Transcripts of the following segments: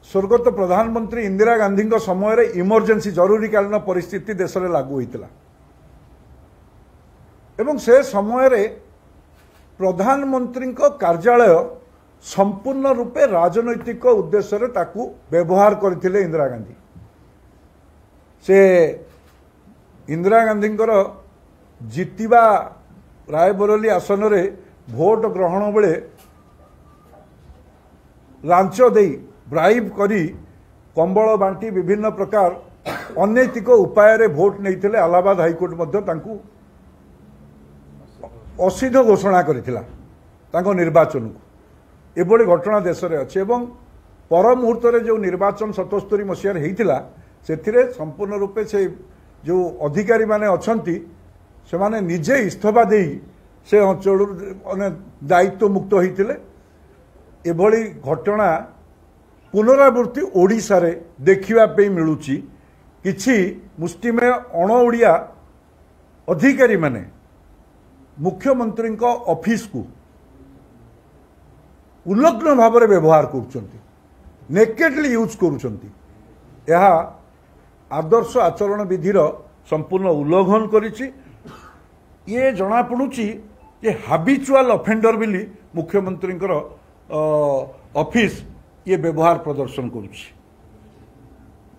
स्वर्गत प्रधानमंत्री इंदिरा गांधी समय इमरजेंसी जरूरीकालीन परिस्थिति देश में लागू होता एवं से समय प्रधानमंत्री कार्यालय संपूर्ण रूपे राजनैतिक उद्देश्य व्यवहार करथिले इंदिरा गांधी। से इंदिरा गांधी जितिबा रायबरेली आसन रे भोट ग्रहण बेले लांच दे ब्राइब करी कंबल बांटी विभिन्न प्रकार अनैतिक उपाय रे भोट नहीं इलाहाबाद हाईकोर्ट मध्य तांकु असिद्ध घोषणा करथिला तांको निर्वाचन को। एभली घटना देश में अच्छे एवं पर मुहूर्त जो निर्वाचन 77 मसीह होता से संपूर्ण रूपे से जो अधिकारी माने अछंती से माने निजे इस्तीफा दे से अंचल दायित्व मुक्त होते। एभली घटना पुनरावृत्ति ओडिशा रे देखिबा मिलुची। किछि मुष्टिमेय अण ओडिया अधिकारी माने मुख्यमंत्री ऑफिस को उल्लग्न भाव में व्यवहार करुछंती, नेकेडली यूज करुछंती। यह आदर्श आचरण विधिर संपूर्ण उल्लंघन करिछि। ये जना पड़ुछि जे हाबिचुअल ऑफेंडर बिली मुख्यमंत्री ऑफिस ये व्यवहार प्रदर्शन करुछि।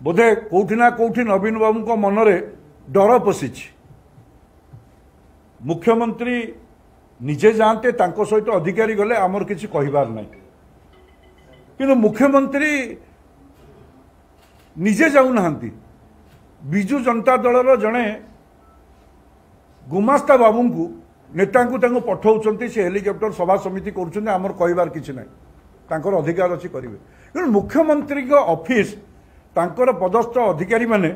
बोधे कोठिना कोठी नवीन बाबू को मनरे डर पशिछि। मुख्यमंत्री निजे जानते तांको सहित अधिकारी गले आमर किसी कहिबार नहीं, किंतु मुख्यमंत्री निजे जाऊ नाहंती। बिजू जनता दलर जड़े गुमास्ता बाबू को नेता को पठाउछंती से हेलिकॉप्टर सभा समिति करुछंती आमर कहिबार किछि नहीं, तांकर अधिकार अछि करिवे। किंतु मुख्यमंत्री के ऑफिस तांकर पदस्थ अधिकारी माने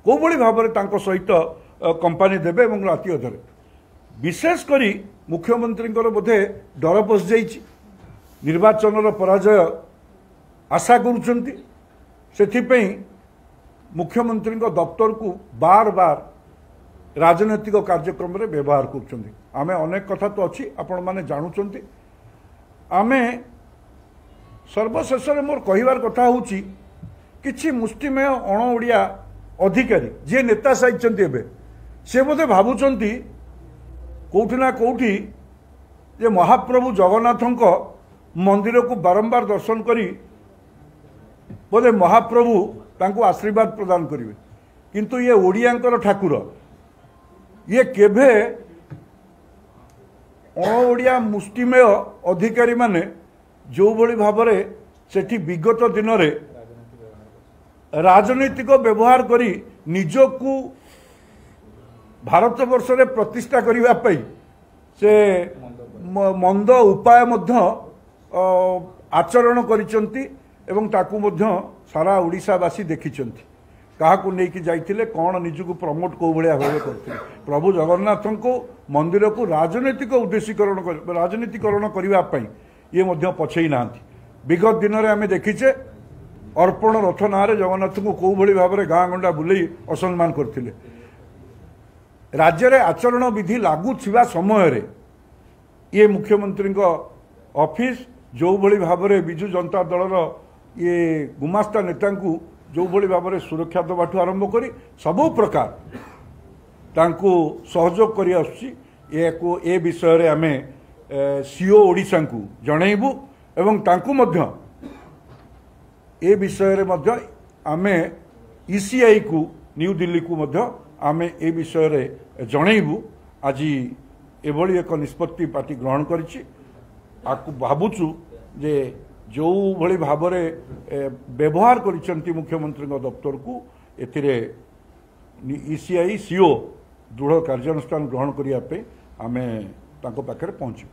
को बळी भाबरे तांको सहित कंपनी देबे एवं राति अधरे विशेष करी मुख्यमंत्री बोधे डर पशि जाइछि। निर्वाचन पराजय आशा करुछंती सेथिपई मुख्यमंत्री दफ्तर को बार बार राजनैतिक कार्यक्रम रे व्यवहार करुछंती। आमे अनेक कथा तो अच्छी आपण माने जानुछंती। आमे सर्वशेष मोर कहिबार कथा होउछि किछि मुष्टिमेय अण ओडिया अधिकारी जे नेता साइछंती एबे से बोधे भाबुछंती कोठिना कोठी जे महाप्रभु जगन्नाथ मंदिर को बारंबार दर्शन करी बोधे महाप्रभु तांको आशीर्वाद प्रदान करिवे। किंतु ये ओडियांकर ठाकुर ये केभे ओडिया मुष्टिमेय अधिकारी माने जो भली भाबरे सेठी विगत दिन रे राजनीतिक व्यवहार करी निजकू भारत वर्ष रे प्रतिष्ठा करिवा पई से मंद उपाय मध्य आचरण करिसंती एवं ताकू मध्य सारा ओडिशावासी देखिचंती। काहाकू नेकी जाइथिले कोन निजकू प्रमोट को भलिया भाबे करथिले। प्रभु जगन्नाथ को मंदिर को राजनीतिक राजनीतिकरण करिवा पई ये मध्य पछई नांती। विगत दिन रे आमे देखिचे अर्पण रथ नारे जगन्नाथ को को भली भाबरे गाँ गंडा बुलेई असम्मान करथिले। राज्य रे आचरण विधि लागू थिबा समय रे ये मुख्यमंत्री ऑफिस जो भली भाबरे बिजू जनता दलर ये गुमास्ता नेता को जो भली भाबरे सुरक्षा दबाठू आरंभ करी सबु प्रकार तांको सहयोग करी आछि। ए विषय रे आमे सीओ ओडिशा को जणैबू एवं तांको मध्य ए विषय रे मध्य आमे ईसीआई को न्यू दिल्ली को मध्य आमे ए विषय रे जणैबू। आज एभली एक निष्पत्ति पार्टी ग्रहण करिछि। आकु भाबुछु जे जो भली भाबरे व्यवहार करिसंती मुख्यमंत्री दफ्तर को एथिरे ईसीआई सीओ दृढ़ कार्यानुष्ठान ग्रहण करिया पे आमे तांको पाखरे पहुंचू।